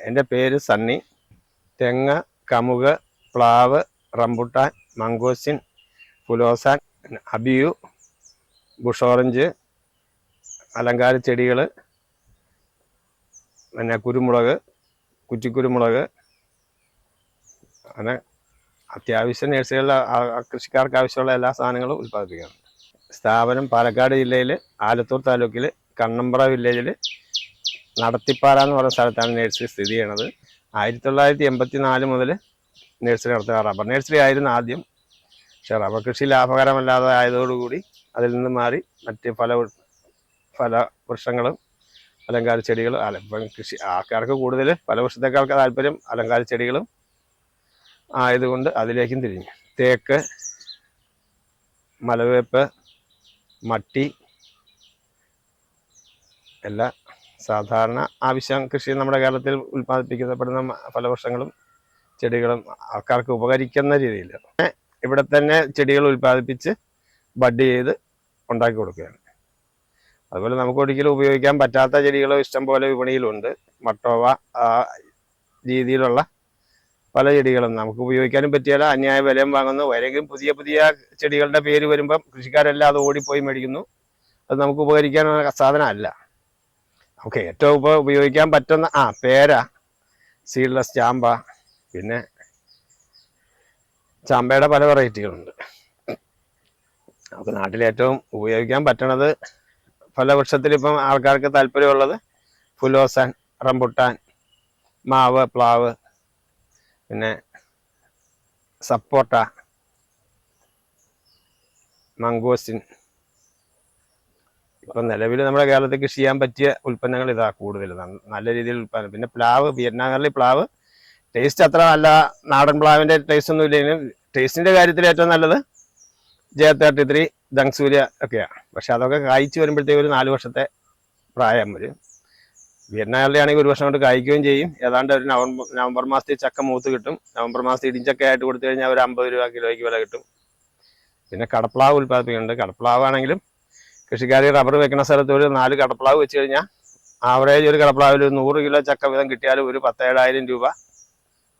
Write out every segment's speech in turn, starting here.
എൻ്റെ പേര് സണ്ണി. തെങ്ങ്, കമുക്, പ്ലാവ്, റംബുട്ടാൻ, മംഗോസ്റ്റിൻ, ഫുലോസാൻ, അബിയു, ബുഷ് ഓറഞ്ച്, അലങ്കാര ചെടികൾ, പിന്നെ കുരുമുളക്, കുറ്റിക്കുരുമുളക്, അങ്ങനെ അത്യാവശ്യം നഴ്സറികളിൽ കൃഷിക്കാർക്ക് ആവശ്യമുള്ള എല്ലാ സാധനങ്ങളും ഉൽപ്പാദിപ്പിക്കുന്നുണ്ട്. സ്ഥാപനം പാലക്കാട് ജില്ലയിൽ ആലത്തൂർ താലൂക്കിൽ കണ്ണമ്പ്ര വില്ലേജിൽ നടത്തിപ്പാറ എന്ന് പറയുന്ന സ്ഥലത്താണ് നഴ്സറി സ്ഥിതി ചെയ്യണത്. 1984 മുതൽ നഴ്സറി നടത്തുക. റബ്ബർ നഴ്സറി ആയിരുന്നു ആദ്യം. പക്ഷേ റബ്ബർ കൃഷി ലാഭകരമല്ലാതെ ആയതോടുകൂടി അതിൽ നിന്ന് മാറി മറ്റ് പല വൃക്ഷങ്ങളും അലങ്കാര ചെടികളും ഇപ്പം കൃഷി ആൾക്കാർക്ക് കൂടുതൽ പല വൃക്ഷത്തേക്കാൾക്ക് താല്പര്യം അലങ്കാര ചെടികളും ആയതുകൊണ്ട് അതിലേക്കും തിരിഞ്ഞു. തേക്ക്, മലവേപ്പ്, മട്ടി, എല്ലാ സാധാരണ ആവശ്യം കൃഷി നമ്മുടെ കേരളത്തിൽ ഉൽപ്പാദിപ്പിക്കപ്പെടുന്ന പല വൃക്ഷങ്ങളും ചെടികളും ആൾക്കാർക്ക് ഉപകരിക്കുന്ന രീതിയിൽ ഇവിടെ തന്നെ ചെടികൾ ഉൽപ്പാദിപ്പിച്ച് ബഡ് ചെയ്ത് ഉണ്ടാക്കി കൊടുക്കുകയാണ്. അതുപോലെ നമുക്ക് ഒരിക്കലും ഉപയോഗിക്കാൻ പറ്റാത്ത ചെടികളും ഇഷ്ടം പോലെ വിപണിയിലുണ്ട്. മട്ടോവ രീതിയിലുള്ള പല ചെടികളും നമുക്ക് ഉപയോഗിക്കാനും പറ്റിയാൽ അന്യായ വിലയും വാങ്ങുന്നു. വരെങ്കിലും പുതിയ പുതിയ ചെടികളുടെ പേര് വരുമ്പം കൃഷിക്കാരെല്ലാം അത് ഓടിപ്പോയി മേടിക്കുന്നു. അത് നമുക്ക് ഉപകരിക്കാനുള്ള സാധനമല്ല. നമുക്ക് ഏറ്റവും ഉപയോഗിക്കാൻ പറ്റുന്ന പേര, സീഡ്ലെസ് ചാമ്പ, പിന്നെ ചാമ്പയുടെ പല വെറൈറ്റികളുണ്ട്. നമുക്ക് നാട്ടിൽ ഏറ്റവും ഉപയോഗിക്കാൻ പറ്റണത് ഫലവൃക്ഷത്തിൽ ഇപ്പം ആൾക്കാർക്ക് താല്പര്യമുള്ളത് ഫുലോസാൻ, റംബുട്ടാൻ, മാവ്, പ്ലാവ്, പിന്നെ സപ്പോട്ട, മംഗോസ്റ്റിൻ. ഇപ്പം നിലവിൽ നമ്മുടെ കേരളത്തിൽ കൃഷി ചെയ്യാൻ പറ്റിയ ഉൽപ്പന്നങ്ങൾ ഇതാ കൂടുതൽ നല്ല രീതിയിൽ ഉൽപ്പന്നം. പിന്നെ പ്ലാവ്, വിയറ്റ്നാമിലെ പ്ലാവ് ടേസ്റ്റ് അത്ര നല്ല നാടൻ പ്ലാവിൻ്റെ ടേസ്റ്റ് ഒന്നും ഇല്ലെങ്കിലും ടേസ്റ്റിൻ്റെ കാര്യത്തിൽ ഏറ്റവും നല്ലത് J33, ദങ്സൂര്യ ഒക്കെയാണ്. പക്ഷെ അതൊക്കെ കായ്ച്ച് വരുമ്പോഴത്തേക്ക് ഒരു 4 വർഷത്തെ പ്രായം വരും. വിയറ്റ്നാമിലെ ആണെങ്കിൽ 1 വർഷം കൊണ്ട് കായ്ക്കുകയും ചെയ്യും. ഏതാണ്ട് ഒരു നവംബർ മാസത്തിൽ ചക്ക മൂത്ത് കിട്ടും. നവംബർ മാസത്തിൽ ഇടിഞ്ചക്ക ആയിട്ട് കൊടുത്തു കഴിഞ്ഞാൽ ഒരു 50 രൂപ കിലോയ്ക്ക് വില കിട്ടും. പിന്നെ കടപ്ലാവ് ഉൽപ്പാദിപ്പിക്കുന്നുണ്ട്. കടപ്ലാവ് ആണെങ്കിലും കൃഷിക്കാർ റബ്ബർ വെക്കുന്ന സ്ഥലത്ത് ഒരു 4 കടപ്ലാവ് വെച്ച് കഴിഞ്ഞാൽ ആവറേജ് ഒരു കടപ്ലാവിൽ 100 കിലോ ചക്ക വീതം കിട്ടിയാലും ഒരു 17,000 രൂപ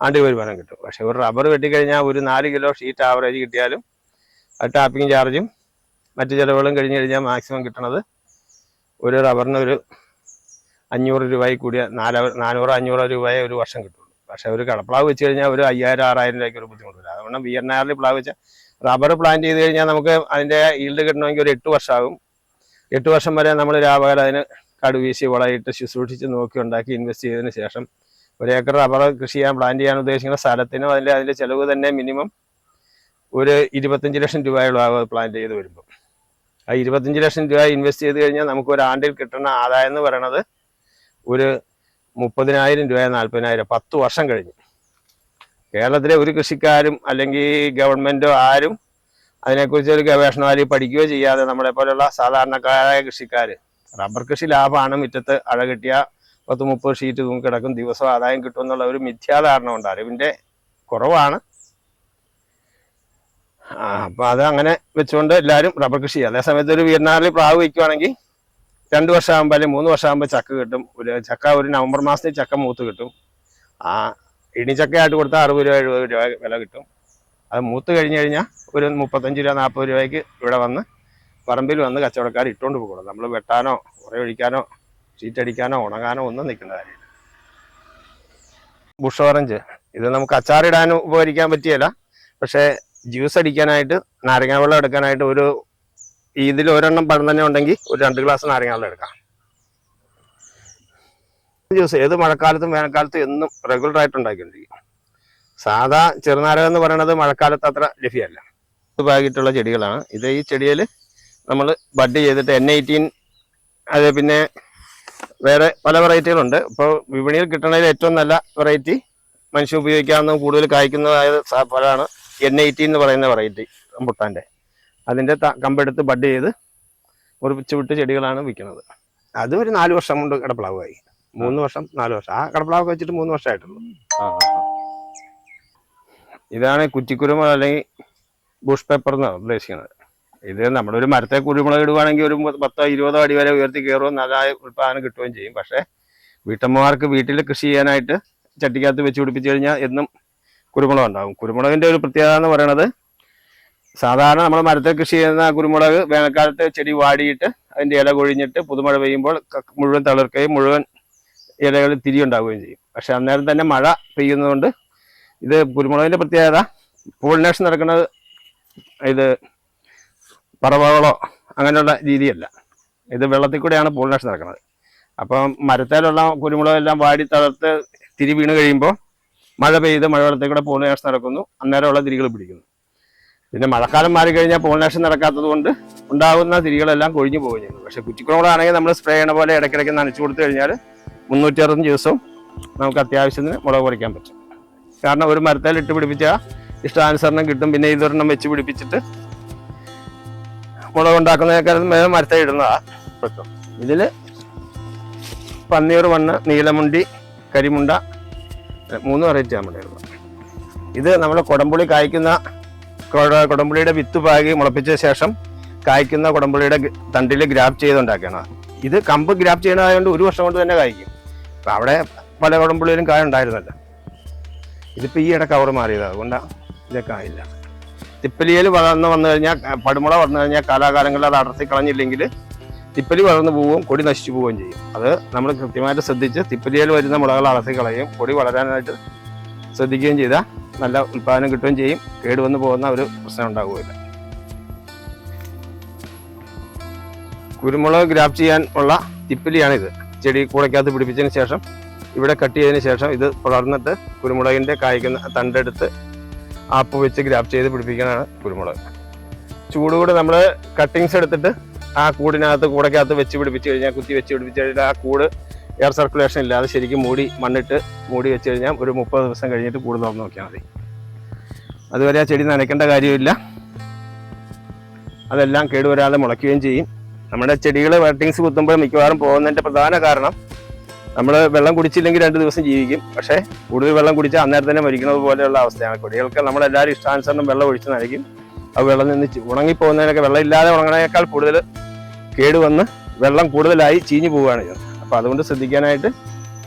ആണ്ടി വരുമാനം കിട്ടും. പക്ഷെ ഒരു റബ്ബർ വെട്ടിക്കഴിഞ്ഞാൽ ഒരു 4 കിലോ ഷീറ്റ് ആവറേജ് കിട്ടിയാലും അത് ടാപ്പിംഗ് ചാർജും മറ്റു ചിലവുകളും കഴിഞ്ഞ് കഴിഞ്ഞാൽ മാക്സിമം കിട്ടണത് ഒരു റബ്ബറിന് ഒരു 500 രൂപയിൽ കൂടിയ 400-500 രൂപയെ ഒരു വർഷം കിട്ടുള്ളൂ. പക്ഷെ ഒരു കടപ്ലാവ് വെച്ച് കഴിഞ്ഞാൽ ഒരു 5,000-6,000 രൂപയ്ക്ക് ഒരു ബുദ്ധിമുട്ടില്ല. അതുകൊണ്ട് വിയറ്റ്നാമിൽ പ്ലാവ് വെച്ചാൽ റബ്ബർ പ്ലാന്റ് ചെയ്ത് കഴിഞ്ഞാൽ നമുക്ക് അതിൻ്റെ ഈൽഡ് കിട്ടണമെങ്കിൽ ഒരു 8 വർഷമാകും. 8 വർഷം വരെ നമ്മൾ രാപകൽ അതിന് കടുവീശി വളയിട്ട് ശുശ്രൂഷിച്ച് നോക്കി ഉണ്ടാക്കി ഇൻവെസ്റ്റ് ചെയ്തതിന് ശേഷം 1 ഏക്കർ റബ്ബർ കൃഷി ചെയ്യാൻ പ്ലാൻ ചെയ്യാൻ ഉദ്ദേശിക്കുന്ന സ്ഥലത്തിനും അതിൻ്റെ ചിലവ് തന്നെ മിനിമം ഒരു 25 ലക്ഷം രൂപയോളം പ്ലാൻ ചെയ്ത് വരുമ്പോൾ ആ 25 ലക്ഷം രൂപ ഇൻവെസ്റ്റ് ചെയ്ത് കഴിഞ്ഞാൽ നമുക്ക് ഒരു ആണ്ടിൽ കിട്ടുന്ന ആദായം എന്ന് പറയുന്നത് ഒരു 30,000 രൂപ 40,000 10 വർഷം കഴിഞ്ഞ്. കേരളത്തിലെ ഒരു കൃഷിക്കാരും അല്ലെങ്കിൽ ഗവൺമെൻറ്റോ ആരും അതിനെക്കുറിച്ച് ഒരു ഗവേഷണമായി പഠിക്കുകയോ ചെയ്യാതെ നമ്മളെ പോലെയുള്ള സാധാരണക്കാരായ കൃഷിക്കാർ റബ്ബർ കൃഷി ലാഭമാണ്, മുറ്റത്ത് അഴ കിട്ടിയ 10-30 ഷീറ്റ് തൂങ്ങി കിടക്കും, ദിവസം ആദായം കിട്ടും എന്നുള്ള ഒരു മിഥ്യാധാരണ ഉണ്ട്. അറിവിൻ്റെ കുറവാണ്. അപ്പം അത് അങ്ങനെ വെച്ചുകൊണ്ട് എല്ലാവരും റബ്ബർ കൃഷി ചെയ്യും. അതേസമയത്ത് ഒരു വിയറ്റ്നാമിൽ പ്ലാവ് വയ്ക്കുവാണെങ്കിൽ 2 വർഷം ആകുമ്പോൾ അല്ലെങ്കിൽ 3 വർഷം ആകുമ്പോൾ ചക്ക കിട്ടും. ഒരു നവംബർ മാസത്തിൽ ചക്ക മൂത്ത് കിട്ടും. ഇടിച്ചക്കയായിട്ട് കൊടുത്താൽ 60 രൂപ 70 രൂപ വില കിട്ടും. അത് മൂത്ത് കഴിഞ്ഞ് കഴിഞ്ഞാൽ ഒരു 35 രൂപ 40 രൂപയ്ക്ക് ഇവിടെ വന്ന് പറമ്പിൽ വന്ന് കച്ചവടക്കാർ ഇട്ടുകൊണ്ട് പോകണം. നമ്മൾ വെട്ടാനോ ഉറയൊഴിക്കാനോ ഷീറ്റടിക്കാനോ ഉണങ്ങാനോ ഒന്നും നിൽക്കേണ്ട കാര്യമില്ല. ബുഷ് ഓറഞ്ച് ഇത് നമുക്ക് അച്ചാറിടാൻ ഉപകരിക്കാൻ പറ്റിയല്ല. പക്ഷേ ജ്യൂസ് അടിക്കാനായിട്ട് നാരങ്ങ വെള്ളം എടുക്കാനായിട്ട് ഇതിൽ ഒരെണ്ണം പഴം തന്നെ ഉണ്ടെങ്കിൽ ഒരു 2 ഗ്ലാസ് നാരങ്ങ വെള്ളം എടുക്കാം. ജ്യൂസ് ഏത് മഴക്കാലത്തും വേനൽക്കാലത്തും എന്നും റെഗുലറായിട്ട് ഉണ്ടാക്കിക്കൊണ്ടിരിക്കും. സാധാ ചെറുനാരകം എന്ന് പറയുന്നത് മഴക്കാലത്ത് അത്ര ലഭ്യമല്ല. ഭാഗിട്ടുള്ള ചെടികളാണ് ഇത്. ഈ ചെടിയിൽ നമ്മൾ ബഡ് ചെയ്തിട്ട് N18 അത് പിന്നെ വേറെ പല വെറൈറ്റികളുണ്ട്. ഇപ്പോൾ വിപണിയിൽ കിട്ടുന്നതിൽ ഏറ്റവും നല്ല വെറൈറ്റി മനുഷ്യൻ ഉപയോഗിക്കാവുന്ന കൂടുതൽ കായ്ക്കുന്നതായ ഫലമാണ് N18 എന്ന് പറയുന്ന വെറൈറ്റി റംബുട്ടാൻ്റെ. അതിൻ്റെ കമ്പെടുത്ത് ബഡ് ചെയ്ത് മുറിപ്പിച്ച് വിട്ട് ചെടികളാണ് വിൽക്കുന്നത്. അത് ഒരു 4 വർഷം കൊണ്ട് കടപ്ലാവായി. 3 വർഷം 4 വർഷം. ആ കടപ്ലാവ് വെച്ചിട്ട് 3 വർഷമായിട്ടുള്ളൂ. ഇതാണ് കുറ്റിക്കുരുമുളക് അല്ലെങ്കിൽ ബുഷ് പെപ്പർ എന്നാണ് ഉദ്ദേശിക്കുന്നത്. ഇത് നമ്മളൊരു മരത്തെ കുരുമുളക് ഇടുവാണെങ്കിൽ ഒരു 10-20 അടി വരെ ഉയർത്തി കയറുകയും നല്ല ഉൽപ്പാദനം കിട്ടുകയും ചെയ്യും. പക്ഷേ വീട്ടമ്മമാർക്ക് വീട്ടിൽ കൃഷി ചെയ്യാനായിട്ട് ചട്ടിക്കകത്ത് വെച്ച് പിടിപ്പിച്ചു കഴിഞ്ഞാൽ എന്നും കുരുമുളക് ഉണ്ടാകും. കുരുമുളകിൻ്റെ ഒരു പ്രത്യേകത എന്ന് പറയുന്നത്, സാധാരണ നമ്മൾ മരത്തിൽ കൃഷി ചെയ്യുന്ന കുരുമുളക് വേനൽക്കാലത്ത് ചെടി വാടിയിട്ട് അതിൻ്റെ ഇല കൊഴിഞ്ഞിട്ട് പുതുമഴ പെയ്യുമ്പോൾ മുഴുവൻ തളിർക്കുകയും മുഴുവൻ ഇലകളിൽ തിരി ഉണ്ടാവുകയും ചെയ്യും. പക്ഷെ അന്നേരം തന്നെ മഴ പെയ്യുന്നതുകൊണ്ട് ഇത് കുരുമുളകിൻ്റെ പ്രത്യേകത, പോളിനേഷൻ നടക്കുന്നത് ഇത് പറവകളോ അങ്ങനെയുള്ള രീതിയല്ല, ഇത് വെള്ളത്തിൽ കൂടെയാണ് പോളിനേഷൻ നടക്കുന്നത്. അപ്പം മരത്തേലുള്ള കുരുമുളകെല്ലാം വാടി തളർത്ത് തിരി വീണ് കഴിയുമ്പോൾ മഴ പെയ്ത് മഴവെള്ളത്തിൽ കൂടെ പോളിനേഷൻ നടക്കുന്നു, അന്നേരമുള്ള തിരികൾ പിടിക്കുന്നു. പിന്നെ മഴക്കാലം മാറിക്കഴിഞ്ഞാൽ പോളിനേഷൻ നടക്കാത്തത് കൊണ്ട് ഉണ്ടാകുന്ന തിരികളെല്ലാം കൊഴിഞ്ഞു പോവുകയും ചെയ്യുന്നു. പക്ഷേ കുറ്റിക്കുളമാണെങ്കിൽ നമ്മൾ സ്പ്രേ ചെയ്യണ പോലെ ഇടയ്ക്കിടയ്ക്ക് നനച്ചു കൊടുത്തു കഴിഞ്ഞാൽ 360 ദിവസവും നമുക്ക് അത്യാവശ്യത്തിന് മുളക് പറിക്കാൻ പറ്റും. കാരണം ഒരു മരത്തേൽ ഇട്ട് പിടിപ്പിച്ചാൽ ഇഷ്ടാനുസരണം കിട്ടും. പിന്നെ ഇതൊരെണ്ണം വെച്ച് പിടിപ്പിച്ചിട്ട് മുളക് ഉണ്ടാക്കുന്നതിനേക്കാളും മരത്തേൽ ഇടുന്നതാണ് പറ്റും. ഇതിൽ പന്നീർ വണ്ണ്, നീലമുണ്ടി, കരിമുണ്ട 3 വെറൈറ്റി നമ്മുടെ ഇടുന്നത്. ഇത് നമ്മൾ കുടംപുളി കായ്ക്കുന്ന കുടംപുളിയുടെ വിത്ത് പാകി മുളപ്പിച്ച ശേഷം കായ്ക്കുന്ന കുടംപുളിയുടെ തണ്ടിൽ ഗ്രാഫ് ചെയ്തുണ്ടാക്കുകയാണ്. ഇത് കമ്പ് ഗ്രാഫ് ചെയ്യണതായതുകൊണ്ട് 1 വർഷം കൊണ്ട് തന്നെ കായ്ക്കും. അപ്പം അവിടെ പല കുടംപുളിയിലും കായ ഉണ്ടായിരുന്നല്ലോ. ഇതിപ്പോൾ ഈ ഇട കവർ മാറിയത്, അതുകൊണ്ടാണ് ഇതൊക്കെ ആയില്ല. തിപ്പലിയിൽ വന്നു കഴിഞ്ഞാൽ, പടുമുള വന്നു കഴിഞ്ഞാൽ കാലാകാലങ്ങളിൽ അത് അടർത്തി കളഞ്ഞില്ലെങ്കിൽ തിപ്പലി വളർന്നു പോവുകയും കൊടി നശിച്ചു പോവുകയും ചെയ്യും. അത് നമ്മൾ കൃത്യമായിട്ട് ശ്രദ്ധിച്ച് തിപ്പലിയിൽ വരുന്ന മുളകൾ അടർത്തി കളയും, കൊടി വളരാനായിട്ട് ശ്രദ്ധിക്കുകയും ചെയ്താൽ നല്ല ഉൽപ്പാദനം കിട്ടുകയും ചെയ്യും. കേടുവന്ന് പോകുന്ന ഒരു പ്രശ്നം ഉണ്ടാവുകയില്ല. കുരുമുളക് ഗ്രാഫ് ചെയ്യാൻ ഉള്ള തിപ്പലിയാണിത്. ചെടി കൂടയ്ക്കകത്ത് പിടിപ്പിച്ചതിന് ശേഷം ഇവിടെ കട്ട് ചെയ്തതിന് ശേഷം ഇത് വളർന്നിട്ട് കുരുമുളകിൻ്റെ കായ്ക്കുന്ന തണ്ടെടുത്ത് ആപ്പ് വെച്ച് ഗ്രാഫ് ചെയ്ത് പിടിപ്പിക്കാനാണ് കുരുമുളക്. ചൂടുകൂടെ നമ്മൾ കട്ടിങ്സ് എടുത്തിട്ട് ആ കൂടിനകത്ത് കൂടയ്ക്കകത്ത് വെച്ച് പിടിപ്പിച്ച് കഴിഞ്ഞാൽ, കുത്തി വെച്ച് പിടിപ്പിച്ച് കഴിഞ്ഞാൽ ആ കൂട് എയർ സർക്കുലേഷൻ ഇല്ലാതെ ശരിക്കും മണ്ണിട്ട് മൂടി വെച്ച് കഴിഞ്ഞാൽ ഒരു 30 ദിവസം കഴിഞ്ഞിട്ട് കൂട് തുറന്ന് നോക്കിയാൽ മതി. അതുവരെ ആ ചെടി നനയ്ക്കേണ്ട കാര്യമില്ല. അതെല്ലാം കേടുവരാതെ മുളയ്ക്കുകയും ചെയ്യും. നമ്മുടെ ചെടികൾ വെട്ടിങ്സ് കുത്തുമ്പോൾ മിക്കവാറും പോകുന്നതിൻ്റെ പ്രധാന കാരണം, നമ്മൾ വെള്ളം കുടിച്ചില്ലെങ്കിൽ 2 ദിവസം ജീവിക്കും, പക്ഷേ കൂടുതൽ വെള്ളം കുടിച്ചാൽ അന്നേരം തന്നെ മരിക്കുന്നത് പോലെയുള്ള അവസ്ഥയാണ്. കൊടികൾക്ക് നമ്മളെല്ലാവരും ഇഷ്ടാനുസരണം വെള്ളം ഒഴിച്ച് നനയ്ക്കും. ആ വെള്ളം നിന്ന് ഉണങ്ങിപ്പോകുന്നതിനൊക്കെ, വെള്ളം ഇല്ലാതെ ഉണങ്ങണേക്കാൾ കൂടുതൽ കേടുവന്ന് വെള്ളം കൂടുതലായി ചീഞ്ഞു പോവുകയാണ് ചെയ്യുന്നത്. അപ്പോൾ അതുകൊണ്ട് ശ്രദ്ധിക്കാനായിട്ട്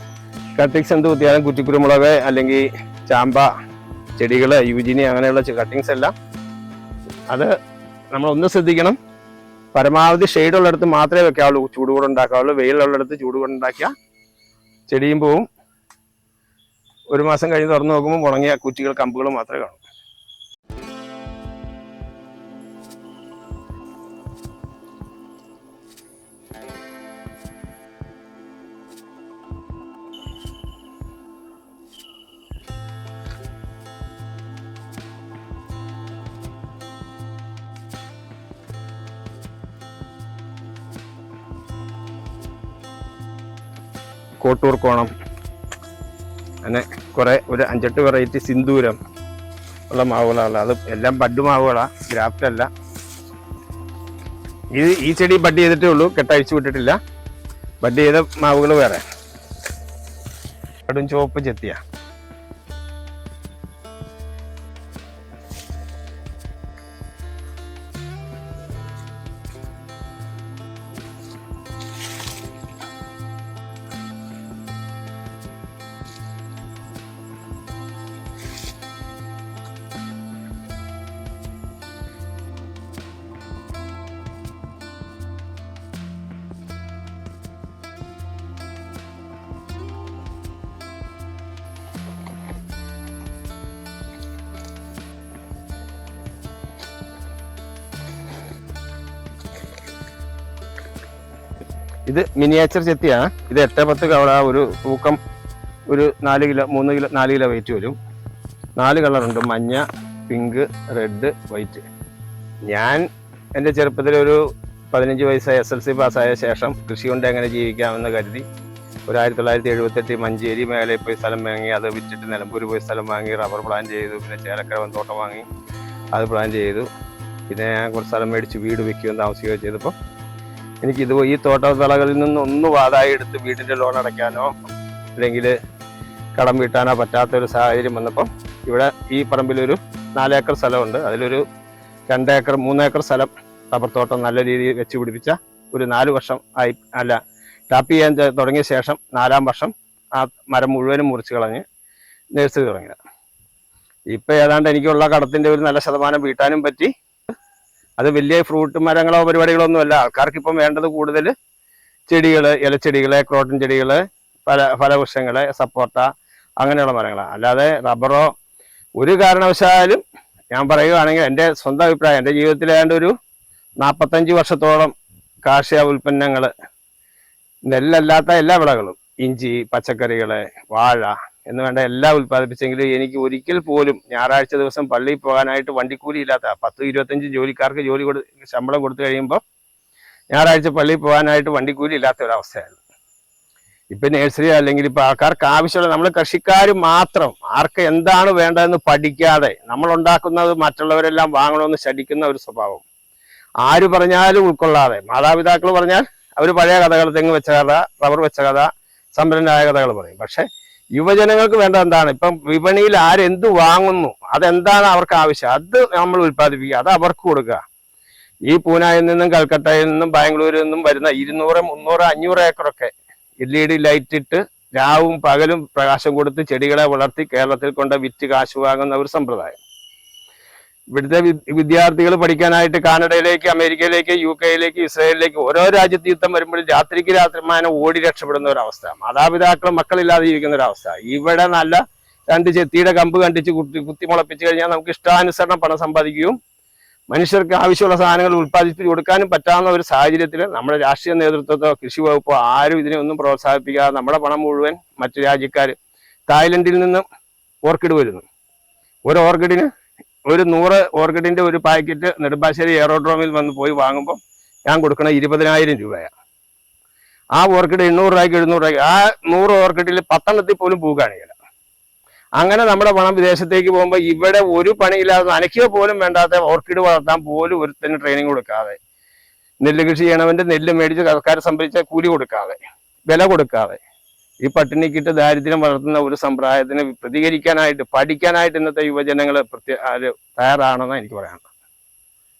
കട്ടിങ്സ് എന്ത് കുത്തിയാലും കുറ്റിക്കുരുമുളക് അല്ലെങ്കിൽ ചാമ്പ ചെടികൾ, യൂജിനി അങ്ങനെയുള്ള കട്ടിങ്സ് എല്ലാം അത് നമ്മളൊന്ന് ശ്രദ്ധിക്കണം. പരമാവധി ഷെയ്ഡുള്ളിടത്ത് മാത്രമേ വെക്കാവുള്ളൂ, ചൂടുകൂടെ ഉണ്ടാക്കാവുള്ളൂ. വെയിലുള്ളിടത്ത് ചൂടുകൂടെ ഉണ്ടാക്കിയാൽ ചെടിയും പോവും. 1 മാസം കഴിഞ്ഞ് തുറന്നു നോക്കുമ്പോൾ ഉണങ്ങിയ കുറ്റികൾ, കമ്പുകൾ മാത്രമേ കാണൂ. കോട്ടൂർ കോണം, അങ്ങനെ കുറേ ഒരു 5-8 വെറൈറ്റി സിന്ദൂരം ഉള്ള മാവുകളാണ്. അത് എല്ലാം ബഡ് മാവുകളാണ്, ഗ്രാഫ്റ്റല്ല. ഈ ചെടി ബഡ് ചെയ്തിട്ടേ ഉള്ളൂ, കെട്ടഴിച്ചു വിട്ടിട്ടില്ല. ബഡ് ചെയ്ത മാവുകൾ വേറെ. കടും ചുവപ്പ് ചെത്തിയ ഇത് മിനിയേച്ചർ ചെത്തിയാണ്. ഇത് 8-10 കവള. ഒരു തൂക്കം ഒരു 4 കിലോ 3 കിലോ 4 കിലോ വെയിറ്റ് വരും. 4 കളറുണ്ട്, മഞ്ഞ, പിങ്ക്, റെഡ്, വൈറ്റ്. ഞാൻ എൻ്റെ ചെറുപ്പത്തിൽ ഒരു 15 വയസ്സായ SLC പാസ്സായ ശേഷം കൃഷി കൊണ്ട് എങ്ങനെ ജീവിക്കാമെന്ന് കരുതി 1978 മഞ്ചേരി മേഖലയിൽ പോയി സ്ഥലം വാങ്ങി. അത് വിറ്റിട്ട് നിലമ്പൂർ പോയി സ്ഥലം വാങ്ങി, റബ്ബർ പ്ലാൻ ചെയ്തു. പിന്നെ ചേലക്കരവൻ തോട്ടം വാങ്ങി, അത് പ്ലാൻ ചെയ്തു. പിന്നെ ഞാൻ കുറച്ച് സ്ഥലം മേടിച്ച് വീട് വയ്ക്കുകയും താമസിക്കുകയോ ചെയ്തപ്പോൾ എനിക്കിത് ഈ തോട്ടവിളകളിൽ നിന്നൊന്നും വാതായി എടുത്ത് വീടിൻ്റെ ലോൺ അടയ്ക്കാനോ അല്ലെങ്കിൽ കടം വീട്ടാനോ പറ്റാത്തൊരു സാഹചര്യം വന്നപ്പം ഇവിടെ ഈ പറമ്പിലൊരു 4 ഏക്കർ സ്ഥലമുണ്ട്. അതിലൊരു 2 ഏക്കർ 3 ഏക്കർ സ്ഥലം റബ്ബർ തോട്ടം നല്ല രീതിയിൽ വെച്ച് പിടിപ്പിച്ച ഒരു 4 വർഷം ആയി, അല്ല ടാപ്പ് ചെയ്യാൻ തുടങ്ങിയ ശേഷം 4-ാം വർഷം ആ മരം മുഴുവനും മുറിച്ച് കളഞ്ഞ് നഴ്സറി തുടങ്ങിയത്. ഇപ്പം ഏതാണ്ട് എനിക്കുള്ള കടത്തിൻ്റെ ഒരു നല്ല ശതമാനം വീട്ടാനും പറ്റി. അത് വലിയ ഫ്രൂട്ട് മരങ്ങളോ പരിപാടികളോ ഒന്നുമല്ല. ആൾക്കാർക്ക് ഇപ്പം വേണ്ടത് കൂടുതൽ ചെടികൾ, ഇലച്ചെടികൾ, ക്രോട്ടൺ ചെടികൾ, ഫലവൃക്ഷങ്ങൾ, സപ്പോർട്ട അങ്ങനെയുള്ള മരങ്ങളാണ്. അല്ലാതെ റബ്ബറോ ഒരു കാരണവശാലും ഞാൻ പറയുകയാണെങ്കിൽ എൻ്റെ സ്വന്തം അഭിപ്രായം, എൻ്റെ ജീവിതത്തിൽ ഏതാണ്ട് ഒരു 45 വർഷത്തോളം കാർഷിക ഉൽപ്പന്നങ്ങൾ, നെല്ലല്ലാത്ത എല്ലാ വിളകളും, ഇഞ്ചി, പച്ചക്കറികൾ, വാഴ എന്ന് വേണ്ട എല്ലാം ഉൽപ്പാദിപ്പിച്ചെങ്കിലും എനിക്ക് ഒരിക്കൽ പോലും ഞായറാഴ്ച ദിവസം പള്ളിയിൽ പോകാനായിട്ട് വണ്ടിക്കൂലി ഇല്ലാത്ത 10-25 ജോലിക്കാർക്ക് ശമ്പളം കൊടുത്തു കഴിയുമ്പോൾ ഞായറാഴ്ച പള്ളിയിൽ പോകാനായിട്ട് വണ്ടിക്കൂലി ഇല്ലാത്ത ഒരവസ്ഥയായിരുന്നു. ഇപ്പം നഴ്സറി അല്ലെങ്കിൽ ഇപ്പം ആൾക്കാർക്ക് ആവശ്യമുള്ള, നമ്മൾ കൃഷിക്കാർ മാത്രം ആർക്ക് എന്താണ് വേണ്ടതെന്ന് പഠിക്കാതെ നമ്മൾ ഉണ്ടാക്കുന്നത് മറ്റുള്ളവരെല്ലാം വാങ്ങണമെന്ന് ശഠിക്കുന്ന ഒരു സ്വഭാവം, ആര് പറഞ്ഞാലും ഉൾക്കൊള്ളാതെ, മാതാപിതാക്കൾ പറഞ്ഞാൽ അവർ പഴയ കഥകൾ, തെങ്ങ് വെച്ച കഥ, റബ്ബർ വെച്ച കഥ, സമ്പന്നനായ കഥകൾ പറയും. പക്ഷെ യുവജനങ്ങൾക്ക് വേണ്ടത് എന്താണ്? ഇപ്പം വിപണിയിൽ ആരെന്ത് വാങ്ങുന്നു, അതെന്താണ് അവർക്ക് ആവശ്യം, അത് നമ്മൾ ഉൽപ്പാദിപ്പിക്കുക, അത് അവർക്ക് കൊടുക്കുക. ഈ പൂനെയിൽ നിന്നും കൽക്കട്ടയിൽ നിന്നും ബാംഗ്ലൂരിൽ നിന്നും വരുന്ന 200, 300, 500 ഏക്കറൊക്കെ LED ലൈറ്റ് ഇട്ട് രാവും പകലും പ്രകാശം കൊടുത്ത് ചെടികളെ വളർത്തി കേരളത്തിൽ കൊണ്ട് വിറ്റ് കാശ് വാങ്ങുന്ന ഒരു സമ്പ്രദായം. ഇവിടുത്തെ വിദ്യാർത്ഥികൾ പഠിക്കാനായിട്ട് കാനഡയിലേക്ക്, അമേരിക്കയിലേക്ക്, UK-യിലേക്ക്, ഇസ്രായേലിലേക്ക് ഓരോ രാജ്യത്ത് യുദ്ധം വരുമ്പോഴും രാത്രിക്ക് രാത്രിമാനം ഓടി രക്ഷപ്പെടുന്ന ഒരവസ്ഥ, മാതാപിതാക്കളും മക്കളില്ലാതെ ജീവിക്കുന്ന ഒരവസ്ഥ. ഇവിടെ നല്ല 2 ചെത്തിയുടെ കമ്പ് കണ്ടിച്ച് കുത്തി മുളപ്പിച്ച് കഴിഞ്ഞാൽ നമുക്ക് ഇഷ്ടാനുസരണം പണം സമ്പാദിക്കുകയും മനുഷ്യർക്ക് ആവശ്യമുള്ള സാധനങ്ങൾ ഉൽപ്പാദിപ്പിച്ച് കൊടുക്കാനും പറ്റാവുന്ന ഒരു സാഹചര്യത്തിൽ നമ്മുടെ രാഷ്ട്രീയ നേതൃത്വത്തോ കൃഷി വകുപ്പോ ആരും ഇതിനെ ഒന്നും പ്രോത്സാഹിപ്പിക്കാതെ നമ്മുടെ പണം മുഴുവൻ മറ്റു രാജ്യക്കാർ, തായ്ലൻഡിൽ നിന്നും ഓർക്കിഡ് വരുന്നു. ഒരു ഓർക്കിഡിന് ഒരു 100 ഓർക്കിഡിന്റെ ഒരു പാക്കറ്റ് നെടുമ്പാശ്ശേരി എയറോഡ്രോമിൽ വന്ന് പോയി വാങ്ങുമ്പോൾ ഞാൻ കൊടുക്കണ 20,000 രൂപയാണ്. ആ ഓർക്കിഡ് 800 രൂപയ്ക്ക് 700 രൂപയ്ക്ക്, ആ 100 ഓർക്കിഡിൽ 10 പോലും പൂ കാണില്ല. അങ്ങനെ നമ്മുടെ പണം വിദേശത്തേക്ക് പോകുമ്പോൾ ഇവിടെ ഒരു പണിയില്ലാതെ നനയ്ക്കുക പോലും വേണ്ടാത്ത ഓർക്കിഡ് വളർത്താൻ പോലും ഒരുത്തന്നെ ട്രെയിനിങ് കൊടുക്കാതെ, നെല്ല് കൃഷി ചെയ്യണവന്റെ നെല്ല് മേടിച്ച് കർക്കാരെ സംഭരിച്ച കൂലി കൊടുക്കാതെ, വില കൊടുക്കാതെ ഈ പട്ടിണിക്കിട്ട് ദാരിദ്ര്യം വളർത്തുന്ന ഒരു സമ്പ്രദായത്തിന് പ്രതികരിക്കാനായിട്ട്, പഠിക്കാനായിട്ട് ഇന്നത്തെ യുവജനങ്ങൾ തയ്യാറാണെന്ന് എനിക്ക് പറയാനുള്ളത്.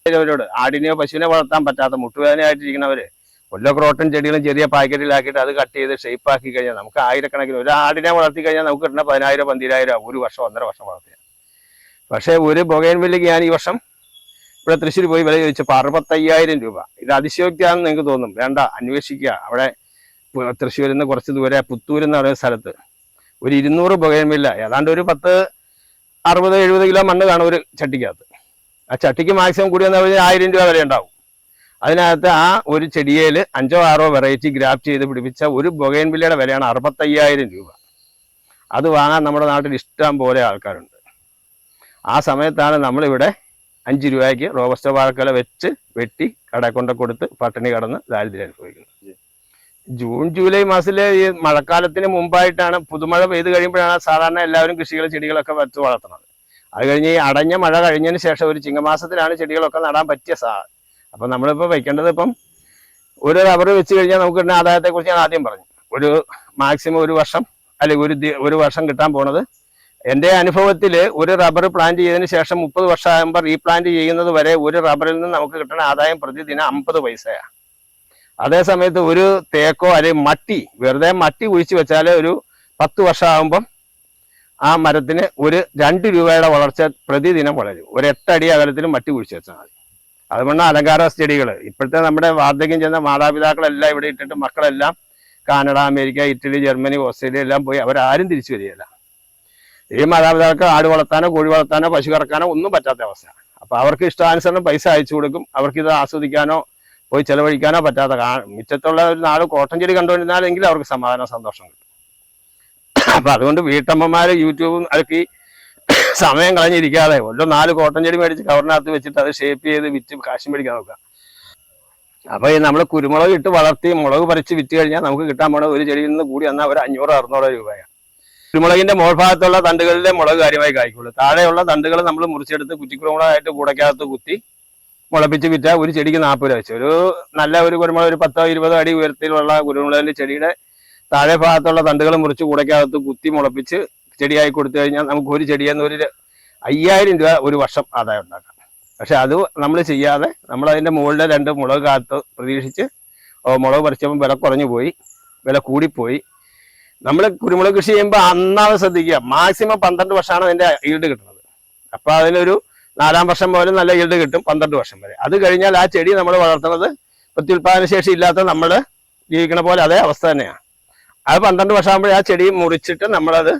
അവരോട് ആടിനെയോ പശുവിനെ വളർത്താൻ പറ്റാത്ത മുട്ടുവേദനയായിട്ടിരിക്കുന്നവര് വല്ല ക്രോട്ടൺ ചെടികളും ചെറിയ പാക്കറ്റിലാക്കിയിട്ട് അത് കട്ട് ചെയ്ത് ഷേപ്പാക്കി കഴിഞ്ഞാൽ നമുക്ക് ആയിരക്കണക്കിന്, ഒരു ആടിനെ വളർത്തി കഴിഞ്ഞാൽ നമുക്ക് കിട്ടുന്ന 10,000, 12,000 ഒരു വർഷം, 1.5 വർഷം വളർത്തിയാൽ. പക്ഷേ ഒരു ബൊഗൈൻവില്ലയ്ക്ക് ഞാൻ ഈ വർഷം ഇവിടെ തൃശ്ശൂർ പോയി വില ചോദിച്ചപ്പോൾ 65,000 രൂപ. ഇത് അതിശയോക്തിയാണെന്ന് നിങ്ങൾക്ക് തോന്നും, വേണ്ട, അന്വേഷിക്കുക. അവിടെ തൃശ്ശൂരിൽ നിന്ന് കുറച്ച് ദൂരെ പുത്തൂർ എന്ന് പറയുന്ന സ്ഥലത്ത് ഒരു 200 ബൊഗൈൻവില്ല, ഏതാണ്ട് ഒരു 60-70 കിലോ മണ്ണ് കാണും ഒരു ചട്ടിക്കകത്ത്. ആ ചട്ടിക്ക് മാക്സിമം കൂടി വന്നാൽ 1000 രൂപ വരെ ഉണ്ടാവും. അതിനകത്ത് ആ ഒരു ചെടിയിൽ 5-6 വെറൈറ്റി ഗ്രാഫ്റ്റ് ചെയ്ത് പിടിപ്പിച്ച ഒരു ബൊഗൈൻവില്ലയുടെ വിലയാണ് 65,000 രൂപ. അത് വാങ്ങാൻ നമ്മുടെ നാട്ടിൽ ഇഷ്ടം പോലെ ആൾക്കാരുണ്ട്. ആ സമയത്താണ് നമ്മളിവിടെ 5 രൂപയ്ക്ക് റോബസ്റ്റ വാഴക്കല വെച്ച് വെട്ടി കടയിൽ കൊണ്ട് കൊടുത്ത് പട്ടിണി കടന്ന് ദാരിദ്ര്യം അനുഭവിക്കുന്നത്. ജൂൺ ജൂലൈ മാസത്തിലെ ഈ മഴക്കാലത്തിന് മുമ്പായിട്ടാണ്, പുതുമഴ പെയ്ത് കഴിയുമ്പോഴാണ് സാധാരണ എല്ലാവരും കൃഷികൾ, ചെടികളൊക്കെ വെച്ച് വളർത്തുന്നത്. അത് കഴിഞ്ഞ് ഈ അടഞ്ഞ മഴ കഴിഞ്ഞതിന് ശേഷം ഒരു ചിങ്ങമാസത്തിലാണ് ചെടികളൊക്കെ നടാൻ പറ്റിയ അപ്പം നമ്മളിപ്പോൾ വയ്ക്കേണ്ടത്, ഇപ്പം ഒരു റബ്ബർ വെച്ച് കഴിഞ്ഞാൽ നമുക്ക് കിട്ടുന്ന ആദായത്തെക്കുറിച്ച് ഞാൻ ആദ്യം പറഞ്ഞു. ഒരു മാക്സിമം ഒരു വർഷം അല്ലെങ്കിൽ ഒരു വർഷം കിട്ടാൻ പോണത്, എൻ്റെ അനുഭവത്തിൽ ഒരു റബ്ബർ പ്ലാന്റ് ചെയ്തതിന് ശേഷം 30 വർഷമാകുമ്പോൾ റീപ്ലാന്റ് ചെയ്യുന്നത് വരെ ഒരു റബ്ബറിൽ നിന്ന് നമുക്ക് കിട്ടുന്ന ആദായം പ്രതിദിനം 50 പൈസയാണ്. അതേ സമയത്ത് ഒരു തേക്കോ അല്ലെങ്കിൽ വെറുതെ മട്ടി കുഴിച്ച് വെച്ചാൽ ഒരു 10 വർഷമാകുമ്പം ആ മരത്തിന് ഒരു 2 രൂപയുടെ വളർച്ച പ്രതിദിനം വളരും. ഒരു 8 അടി അകലത്തിലും മട്ടി കുഴിച്ച് വെച്ചാൽ മതി. അതുകൊണ്ട് അലങ്കാര ചെടികൾ ഇപ്പോഴത്തെ നമ്മുടെ വാർദ്ധക്യം ചെന്ന മാതാപിതാക്കളെല്ലാം ഇവിടെ ഇട്ടിട്ട് മക്കളെല്ലാം Canada, America, Italy, Germany, Australia എല്ലാം പോയി അവരാരും തിരിച്ചു വരികയില്ല. ഈ മാതാപിതാക്കൾക്ക് ആട് വളർത്താനോ കോഴി വളർത്താനോ പശു കറക്കാനോ ഒന്നും പറ്റാത്ത അവസ്ഥയാണ്. അപ്പോൾ അവർക്ക് ഇഷ്ടാനുസരണം പൈസ അയച്ചു കൊടുക്കും. അവർക്കിത് ആസ്വദിക്കാനോ പോയി ചെലവഴിക്കാനോ പറ്റാത്ത, മിറ്റത്തുള്ള ഒരു 4 കോട്ടൺ ചെടി കണ്ടുകൊണ്ടിരുന്നാലെങ്കിലും അവർക്ക് സമാധാനം, സന്തോഷം കിട്ടും. അപ്പം അതുകൊണ്ട് വീട്ടമ്മമാർ യൂട്യൂബും അതൊക്കെ സമയം കളഞ്ഞിരിക്കാതെ ഓരോ 4 കോട്ടൺ ചെടി മേടിച്ച് കവറിനകത്ത് വെച്ചിട്ട് അത് ഷേപ്പ് ചെയ്ത് വിറ്റ് കാശും മേടിക്കാൻ നോക്കുക. അപ്പോൾ ഈ നമ്മൾ കുരുമുളക് ഇട്ട് വളർത്തി മുളക് പറിച്ച് വിറ്റ് കഴിഞ്ഞാൽ നമുക്ക് കിട്ടാൻ പോണ ഒരു ചെടിയിൽ നിന്ന് കൂടി വന്നാൽ ഒരു 500-600 രൂപയാണ്. കുരുമുളകിന്റെ മോൾഭാഗത്തുള്ള തണ്ടുകളിലെ മുളക് കാര്യമായി കായ്ക്കുള്ളൂ. താഴെയുള്ള തണ്ടുകൾ നമ്മൾ മുറിച്ചെടുത്ത് കുറ്റിക്കുരുമുളകായിട്ട് കൂടക്കകത്ത് കുത്തി മുളപ്പിച്ച് വിറ്റാൽ ഒരു ചെടിക്ക് 40 രൂപ വെച്ച്. ഒരു നല്ല ഒരു കുരുമുളക് ഒരു 10-20 അടി ഉയരത്തിലുള്ള കുരുമുളകിന്റെ ചെടിയുടെ താഴെ ഭാഗത്തുള്ള തണ്ടുകൾ മുറിച്ച് കൂടക്കകത്ത് കുത്തി മുളപ്പിച്ച് ചെടിയായി കൊടുത്തു കഴിഞ്ഞാൽ നമുക്ക് ഒരു ചെടിയെന്ന് ഒരു 5,000 രൂപ ഒരു വർഷം ആദായം ഉണ്ടാക്കാം. പക്ഷെ അത് നമ്മൾ ചെയ്യാതെ നമ്മളതിൻ്റെ മുകളിലെ 2 മുളക് കാത്ത് പ്രതീക്ഷിച്ച് മുളക് പറിച്ചപ്പോൾ വില കുറഞ്ഞു പോയി. വില കൂടിപ്പോയി. നമ്മൾ കുരുമുളക് കൃഷി ചെയ്യുമ്പോൾ അന്നാണ് ശ്രദ്ധിക്കുക, മാക്സിമം 12 വർഷമാണ് അതിന്റെ ഈൽഡ് കിട്ടുന്നത്. അപ്പൊ അതിലൊരു 4-ാം വർഷം പോലും നല്ല ഈൽഡ് കിട്ടും 12 വർഷം വരെ. അത് കഴിഞ്ഞാൽ ആ ചെടി നമ്മൾ വളർത്തുന്നത് പ്രത്യുൽപാദന ശേഷി ഇല്ലാത്ത നമ്മൾ ജീവിക്കണ പോലെ അതേ അവസ്ഥ തന്നെയാണ്. അത് 12 വർഷം ആകുമ്പോഴേ ആ ചെടി മുറിച്ചിട്ട് നമ്മളത്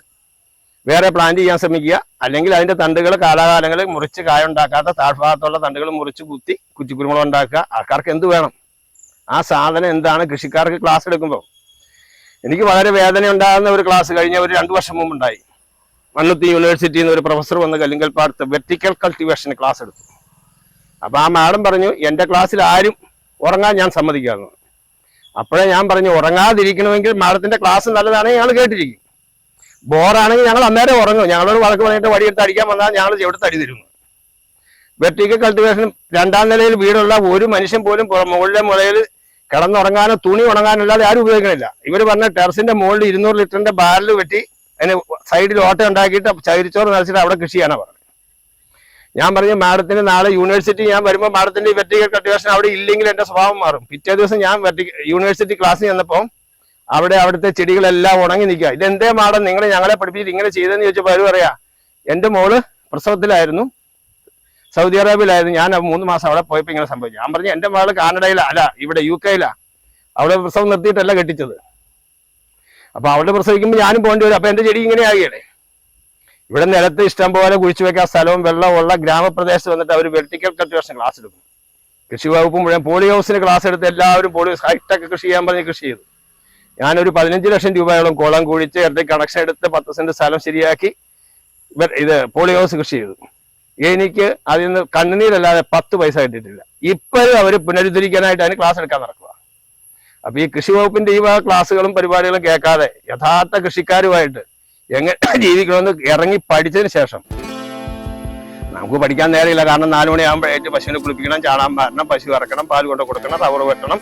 വേറെ പ്ലാന്റ് ചെയ്യാൻ ശ്രമിക്കുക. അല്ലെങ്കിൽ അതിന്റെ തണ്ടുകൾ കാലാകാലങ്ങളിൽ മുറിച്ച് കായുണ്ടാക്കാത്ത താഴ്ഭാഗത്തുള്ള തണ്ടുകൾ മുറിച്ച് കുത്തി കുറ്റിക്കുരുമുളക് ഉണ്ടാക്കുക. ആൾക്കാർക്ക് എന്ത് വേണം, ആ സാധനം എന്താണ്, കൃഷിക്കാർക്ക് ക്ലാസ് എടുക്കുമ്പോൾ എനിക്ക് വളരെ വേദന ഉണ്ടാകുന്ന ഒരു ക്ലാസ് കഴിഞ്ഞ ഒരു 2 വർഷം മുമ്പ് ഉണ്ടായി. മണ്ണുത്തി യൂണിവേഴ്സിറ്റിയിൽ നിന്ന് ഒരു പ്രൊഫസർ വന്ന് കല്ലിങ്കൽപ്പാടത്ത് വെർട്ടിക്കൽ കൾട്ടിവേഷൻ ക്ലാസ് എടുത്തു. അപ്പൊ ആ മാഡം പറഞ്ഞു, എന്റെ ക്ലാസ്സിൽ ആരും ഉറങ്ങാൻ ഞാൻ സമ്മതിക്കാമെന്ന്. അപ്പോഴേ ഞാൻ പറഞ്ഞു, ഉറങ്ങാതിരിക്കണമെങ്കിൽ മാഡത്തിന്റെ ക്ലാസ് നല്ലതാണെങ്കിൽ ഞങ്ങൾ കേട്ടിരിക്കും, ബോറാണെങ്കിൽ ഞങ്ങൾ അന്നേരം ഉറങ്ങും. ഞങ്ങളോട് വഴക്ക് പറഞ്ഞിട്ട് വടിയെടുത്ത് അടിക്കാൻ വന്നാൽ ഞങ്ങൾ എവിടുത്തെ അടി തരുന്നു. വെർട്ടിക്കൽ കൾട്ടിവേഷൻ 2-ാം നിലയിൽ വീടുള്ള ഒരു മനുഷ്യൻ പോലും മുകളിലെ മുളയിൽ കിടന്നുറങ്ങാനോ തുണി ഉണങ്ങാനല്ലാതെ ആരും ഉപയോഗിക്കണില്ല. ഇവർ പറഞ്ഞ ടെറസിന്റെ മുകളിൽ 200 ലിറ്ററിന്റെ ബാരൽ വെട്ടി അതിന് സൈഡിൽ ഓട്ട ഉണ്ടാക്കിയിട്ട് ചകിരിച്ചോറ് നിറച്ചിട്ട് അവിടെ കൃഷി ചെയ്യാനാണ് പറഞ്ഞത്. ഞാൻ പറഞ്ഞു, മാഡത്തിന് നാളെ യൂണിവേഴ്സിറ്റി ഞാൻ വരുമ്പോൾ മാഡത്തിന്റെ വെർട്ടിക്കൽ കൾട്ടിവേഷൻ അവിടെ ഇല്ലെങ്കിൽ എന്റെ സ്വഭാവം മാറും. പിറ്റേ ദിവസം ഞാൻ യൂണിവേഴ്സിറ്റി ക്ലാസ്സിൽ ചെന്നപ്പോൾ അവിടുത്തെ ചെടികളെല്ലാം ഉണങ്ങി നിൽക്കുക. ഇതെന്തേ മാഡം നിങ്ങൾ ഞങ്ങളെ പഠിപ്പിച്ചിട്ട് ഇങ്ങനെ ചെയ്തെന്ന് ചോദിച്ചപ്പോൾ അവർ പറയാ, എന്റെ മോള് പ്രസവത്തിലായിരുന്നു, സൗദി അറേബ്യയിലായിരുന്നു, ഞാൻ 3 മാസം അവിടെ പോയപ്പോൾ ഇങ്ങനെ സംഭവിച്ചു. ഞാൻ പറഞ്ഞു, എന്റെ മകള് കാനഡയിലാ, അല്ല ഇവിടെ UK അവിടെ പ്രസവം നിർത്തിയിട്ടല്ല കെട്ടിച്ചത്. അപ്പൊ അവിടെ പ്രസവിക്കുമ്പോൾ ഞാനും പോകേണ്ടി വരും. അപ്പൊ എന്റെ ചെടി ഇങ്ങനെ ആകുകയല്ലേ. ഇവിടെ നിലത്ത് ഇഷ്ടം പോലെ കുഴിച്ചു വെക്കാൻ സ്ഥലവും വെള്ളമുള്ള ഗ്രാമപ്രദേശത്ത് വന്നിട്ട് അവർ വെർട്ടിക്കൽ കൾട്ടിവേഷൻ ക്ലാസ് എടുക്കും. കൃഷി വകുപ്പ് മുഴുവൻ പോളി ഹൗസിന് ക്ലാസ് എടുത്ത് എല്ലാവരും പോളി ഹൈടെക് കൃഷി ചെയ്യാൻ പറഞ്ഞ് കൃഷി ചെയ്തു. ഞാനൊരു 15 ലക്ഷം രൂപയോളം കുളം കുഴിച്ച് ഇടയ്ക്ക് കണക്ഷൻ എടുത്ത് 10 സെന്റ് സ്ഥലം ശരിയാക്കി ഇത് പോളി ഹൗസ് കൃഷി ചെയ്തു. എനിക്ക് അതിൽ നിന്ന് കണ്ണുനീരല്ലാതെ 10 പൈസ കിട്ടിയിട്ടില്ല. ഇപ്പോഴും അവർ പുനരുദ്ധരിക്കാനായിട്ട് അതിന് ക്ലാസ് എടുക്കാൻ നടക്കുക. അപ്പൊ ഈ കൃഷി വകുപ്പിന്റെ ഈ ക്ലാസ്സുകളും പരിപാടികളും കേൾക്കാതെ യഥാർത്ഥ കൃഷിക്കാരുമായിട്ട് എങ്ങനെ ജീവിക്കണമെന്ന് ഇറങ്ങി പഠിച്ചതിന് ശേഷം, നമുക്ക് പഠിക്കാൻ നേരമില്ല. കാരണം 4 മണിയാകുമ്പോഴേറ്റ് പശുവിനെ കുളിപ്പിക്കണം, ചാണാൻ മാറണം, പശു ഇറക്കണം, പാൽ കൊണ്ട് കൊടുക്കണം, റബ്ബർ വെട്ടണം,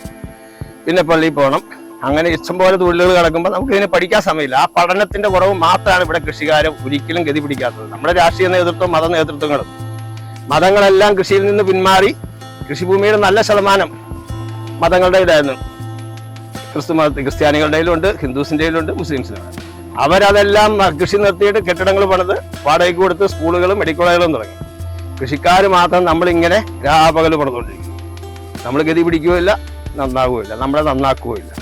പിന്നെ പള്ളിയിൽ പോകണം. അങ്ങനെ ഇഷ്ടംപോലെ തൊഴിലുകൾ കിടക്കുമ്പോൾ നമുക്ക് ഇതിനെ പഠിക്കാൻ സമയമില്ല. ആ പഠനത്തിന്റെ കുറവ് മാത്രമാണ് ഇവിടെ കൃഷിക്കാരെ ഒരിക്കലും ഗതി പിടിക്കാത്തത്. നമ്മുടെ രാഷ്ട്രീയ നേതൃത്വം, മത നേതൃത്വങ്ങളും മതങ്ങളെല്ലാം കൃഷിയിൽ നിന്ന് പിന്മാറി കൃഷിഭൂമിയുടെ നല്ല ശതമാനം മതങ്ങളുടെ ഇതായിരുന്നു. ക്രിസ്ത്യാനികളുടെ ഉണ്ട്, ഹിന്ദുസിന്റെ ഉണ്ട്, മുസ്ലിംസിനുണ്ട്. അവരതെല്ലാം കൃഷി നിർത്തിയിട്ട് കെട്ടിടങ്ങൾ പണിത് വാടകയ്ക്ക് കൊടുത്ത് സ്കൂളുകളും മെഡിക്കൽ കോളേജുകളും തുടങ്ങി. കൃഷിക്കാർ മാത്രം നമ്മളിങ്ങനെ രാപകൽ പണിതുകൊണ്ടിരിക്കും. നമ്മൾ ഗതി പിടിക്കുകയില്ല, നന്നാകുകയില്ല, നമ്മളെ നന്നാക്കുകയില്ല.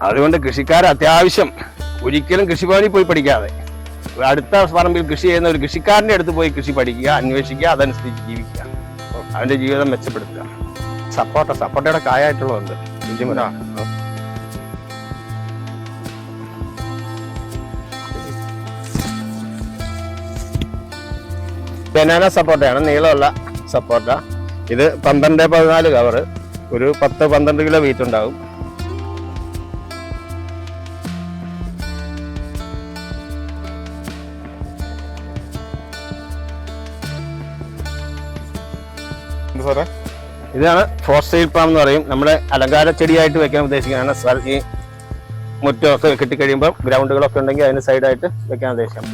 അതുകൊണ്ട് കൃഷിക്കാർ അത്യാവശ്യം ഒരിക്കലും കൃഷിഭവനിൽ പോയി പഠിക്കാതെ അടുത്ത പറമ്പിൽ കൃഷി ചെയ്യുന്ന ഒരു കൃഷിക്കാരൻ്റെ അടുത്ത് പോയി കൃഷി പഠിക്കുക, അന്വേഷിക്കുക, അതനുസരിച്ച് ജീവിക്കുക, അവൻ്റെ ജീവിതം മെച്ചപ്പെടുത്തുക. സപ്പോട്ടയുടെ കായായിട്ടുള്ളതുണ്ട്. ബനാന സപ്പോട്ടയാണ്, നീളമുള്ള സപ്പോട്ട. ഇത് 12-14 കവറ്, ഒരു 10-12 കിലോ വെയിറ്റ് ഉണ്ടാവും. ഇതാണ് ഫോർ സ്റ്റൈൽ പാം എന്ന് പറയും. നമ്മുടെ അലങ്കാര ചെടിയായിട്ട് വെക്കാൻ ഉദ്ദേശിക്കുന്നതാണ്. ഈ മുറ്റമൊക്കെ കെട്ടിക്കഴിയുമ്പോൾ ഗ്രൗണ്ടുകളൊക്കെ ഉണ്ടെങ്കിൽ അതിന് സൈഡായിട്ട് വെക്കാൻ ഉദ്ദേശിക്കാം.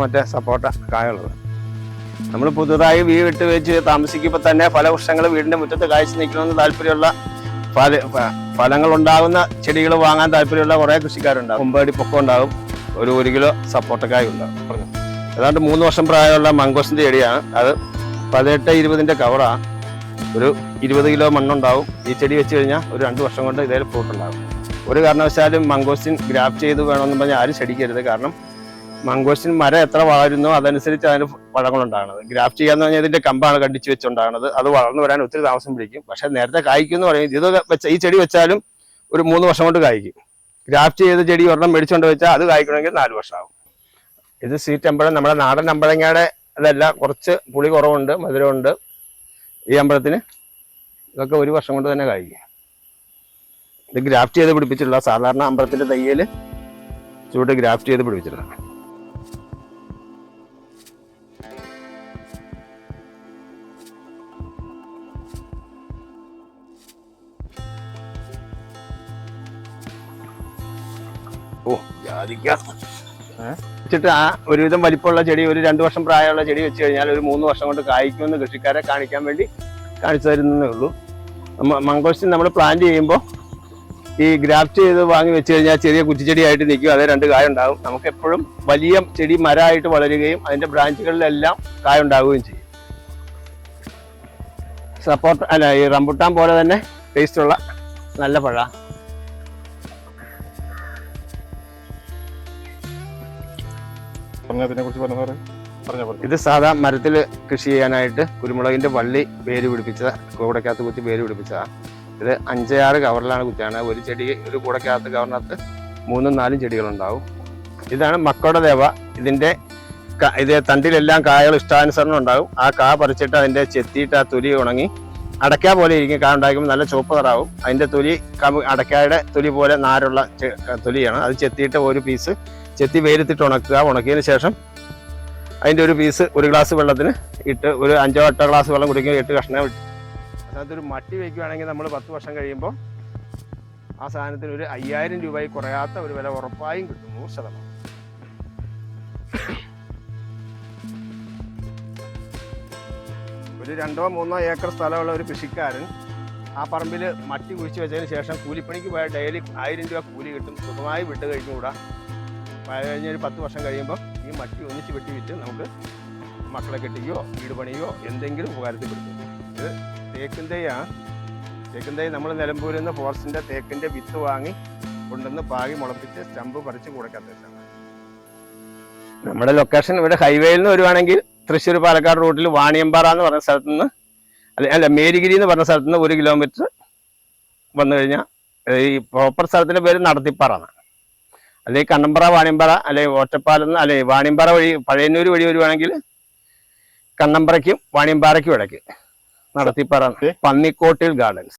മറ്റേ സപ്പോട്ട കായുള്ളത് നമ്മൾ പുതുതായി വീട് വെച്ച് താമസിക്കുമ്പോൾ തന്നെ ഫലവൃക്ഷങ്ങൾ വീടിന്റെ മുറ്റത്ത് കായ്ച്ചു നിൽക്കണമെന്ന് താല്പര്യമുള്ള ഫലങ്ങൾ ഉണ്ടാകുന്ന ചെടികൾ വാങ്ങാൻ താല്പര്യമുള്ള കുറേ കൃഷിക്കാരുണ്ടാകും. 9 അടി പൊക്കം ഉണ്ടാകും, ഒരു 1 കിലോ സപ്പോട്ടക്കായ ഉണ്ടാകും. ഏതാണ്ട് 3 വർഷം പ്രായമുള്ള മംഗോസിന്റെ ചെടിയാണ്. അത് 18-20ന്റെ കവറാണ്. ഒരു 20 കിലോ മണ്ണുണ്ടാവും. ഈ ചെടി വെച്ച് കഴിഞ്ഞാൽ ഒരു 2 വർഷം കൊണ്ട് ഇതേ ഫ്രൂട്ട് ഉണ്ടാകും. ഒരു കാരണവശാലും മംഗോസ്റ്റിൻ ഗ്രാഫ്റ്റ് ചെയ്ത് വേണമെന്ന് പറഞ്ഞാൽ ആരും ചെടിക്കരുത്. കാരണം മംഗോസ്റ്റിൻ മരം എത്ര വളരുന്നോ അതനുസരിച്ച് അതിന് പഴങ്ങളുണ്ടാകുന്നത്. ഗ്രാഫ്റ്റ് ചെയ്യാന്ന് പറഞ്ഞാൽ ഇതിന്റെ കമ്പാണ് കണ്ടിച്ച് വെച്ചുണ്ടാകുന്നത്. അത് വളർന്നു വരാൻ ഒത്തിരി താമസം പിടിക്കും. പക്ഷെ നേരത്തെ കായ്ക്കും എന്ന് പറയും. ഇത് ഈ ചെടി വെച്ചാലും ഒരു 3 വർഷം കൊണ്ട് കായ്ക്കും. ഗ്രാഫ്റ്റ് ചെയ്ത ചെടി ഒരെണ്ണം മേടിച്ചുകൊണ്ട് വെച്ചാൽ അത് കായ്ക്കണമെങ്കിൽ 4 വർഷമാകും. ഇത് സ്വീറ്റ് അമ്പഴം, നമ്മുടെ നാടൻ അമ്പഴങ്ങയുടെ അതല്ല, കുറച്ച് പുളി കുറവുണ്ട്, മധുരമുണ്ട്. ഈ അമ്പഴത്തിന് ഇതൊക്കെ 1 വർഷം കൊണ്ട് തന്നെ കായ്ക്കും. ഇത് ഗ്രാഫ്റ്റ് ചെയ്ത് പിടിപ്പിച്ചിട്ടുള്ള, സാധാരണ അമ്പഴത്തിന്റെ തയ്യൽ ചൂട് ഗ്രാഫ്റ്റ് ചെയ്ത് പിടിപ്പിച്ചിട്ടുള്ള. വെച്ചിട്ട് ആ ഒരുവിധം വലിപ്പമുള്ള ചെടി, ഒരു 2 വർഷം പ്രായമുള്ള ചെടി വെച്ച് കഴിഞ്ഞാൽ ഒരു 3 വർഷം കൊണ്ട് കായ്ക്കുമെന്ന് കൃഷിക്കാരെ കാണിക്കാൻ വേണ്ടി കാണിച്ചു തരുന്നേ ഉള്ളൂ. മംഗോസ്റ്റിൻ നമ്മൾ പ്ലാന്റ് ചെയ്യുമ്പോൾ ഈ ഗ്രാഫ്റ്റ് ചെയ്ത് വാങ്ങി വെച്ച് കഴിഞ്ഞാൽ ചെറിയ കുറ്റിച്ചെടിയായിട്ട് നിൽക്കും, അതേ 2 കായ ഉണ്ടാകും. നമുക്ക് എപ്പോഴും വലിയ ചെടി മരമായിട്ട് വളരുകയും അതിൻ്റെ ബ്രാഞ്ചുകളിലെല്ലാം കായ ഉണ്ടാവുകയും ചെയ്യും. സപ്പോർട്ട് അല്ല, ഈ റംബുട്ടാൻ പോലെ തന്നെ ടേസ്റ്റുള്ള നല്ല പഴ. ഇത് സാധാ മരത്തിൽ കൃഷി ചെയ്യാനായിട്ട് കുരുമുളകിന്റെ വള്ളി വേര് പിടിപ്പിച്ച കൂടക്കകത്ത് കുത്തി വേര് പിടിപ്പിച്ചതാണ്. ഇത് 5-6 കവറിലാണ് കുത്തിയാണ്. ഒരു ചെടി ഒരു കൂടക്കകത്ത് കവറിനകത്ത് 3-4 ചെടികളുണ്ടാവും. ഇതാണ് മക്കോട ദേവ. ഇത് തണ്ടിലെല്ലാം കായകൾ ഇഷ്ടാനുസരണം ഉണ്ടാകും. ആ കാ പറിച്ചിട്ട് അതിന്റെ ചെത്തിയിട്ട് ആ തൊലി ഉണങ്ങി അടയ്ക്ക പോലെ ഇരിക്കും. കാ ഉണ്ടാക്കുമ്പോൾ നല്ല ചുവപ്പ് നിറാവും. അതിന്റെ തൊലി അടയ്ക്കയുടെ തൊലി പോലെ നാരുള്ള തൊലിയാണ്. അത് ചെത്തിയിട്ട് ഒരു പീസ് ചെത്തി വെയിലത്തിട്ട് ഉണക്കുക. ഉണക്കിയതിന് ശേഷം അതിൻ്റെ ഒരു പീസ് 1 ഗ്ലാസ് വെള്ളത്തിന് ഇട്ട് ഒരു 5-8 ഗ്ലാസ് വെള്ളം കുടിക്കുക. 8 കഷ്ണം ഇട്ട് അതിനകത്തൊരു മട്ടി വയ്ക്കുകയാണെങ്കിൽ നമ്മൾ 10 വർഷം കഴിയുമ്പോൾ ആ സാധനത്തിന് ഒരു 5000 രൂപയിൽ കുറയാത്ത ഒരു വില ഉറപ്പായും കിട്ടും, 100%. ഒരു 2-3 ഏക്കർ സ്ഥലമുള്ള ഒരു കൃഷിക്കാരൻ ആ പറമ്പിൽ മട്ടി കുഴിച്ച് വെച്ചതിന് ശേഷം കൂലിപ്പണിക്ക് പോയാൽ ഡെയിലി 1000 രൂപ കൂലി കിട്ടും. സുഖമായി വിട്ട് കഴിഞ്ഞുകൂടാ. കഴിഞ്ഞ ഒരു 10 വർഷം കഴിയുമ്പോൾ ഈ മട്ടി ഒന്നിച്ച് വെട്ടി വിറ്റ് നമുക്ക് മക്കളെ കെട്ടിക്കുകയോ വീട് പണിയോ എന്തെങ്കിലും ഉപകാരത്തിൽ പെടുത്തും. ഇത് തേക്കിൻ തൈയാണ്. തേക്കിൻ തൈ നമ്മൾ നിലമ്പൂരിൽ നിന്ന് ഫോറസ്റ്റിൻ്റെ തേക്കിൻ്റെ വിത്ത് വാങ്ങി കൊണ്ടുവന്ന് പാകി മുളപ്പിച്ച് സ്റ്റമ്പ് പറിച്ച് കൂടക്കകത്ത് വെച്ചാണ്. നമ്മുടെ ലൊക്കേഷൻ ഇവിടെ ഹൈവേയിൽ നിന്ന് വരുവാണെങ്കിൽ തൃശ്ശൂർ പാലക്കാട് റൂട്ടിൽ വാണിയമ്പാറ എന്ന് പറഞ്ഞ സ്ഥലത്ത് നിന്ന് അല്ല മേരിഗിരി എന്ന് പറഞ്ഞ സ്ഥലത്ത് നിന്ന് 1 കിലോമീറ്റർ വന്നു കഴിഞ്ഞാൽ ഈ പ്രോപ്പർ സ്ഥലത്തിൻ്റെ പേര് നടത്തിപ്പാറ എന്നാണ്. അല്ലെങ്കിൽ കണ്ണമ്പാറ വാണിയമ്പാറ അല്ലെങ്കിൽ ഒറ്റപ്പാലം അല്ലെങ്കിൽ വാണിയമ്പാറ വഴി പഴയന്നൂർ വഴി വരുവാണെങ്കിൽ കണ്ണമ്പാറയ്ക്കും വാണിയമ്പാറയ്ക്കും ഇടയ്ക്ക് നടത്തിപ്പാറ പന്നിക്കോട്ടിൽ ഗാർഡൻസ്.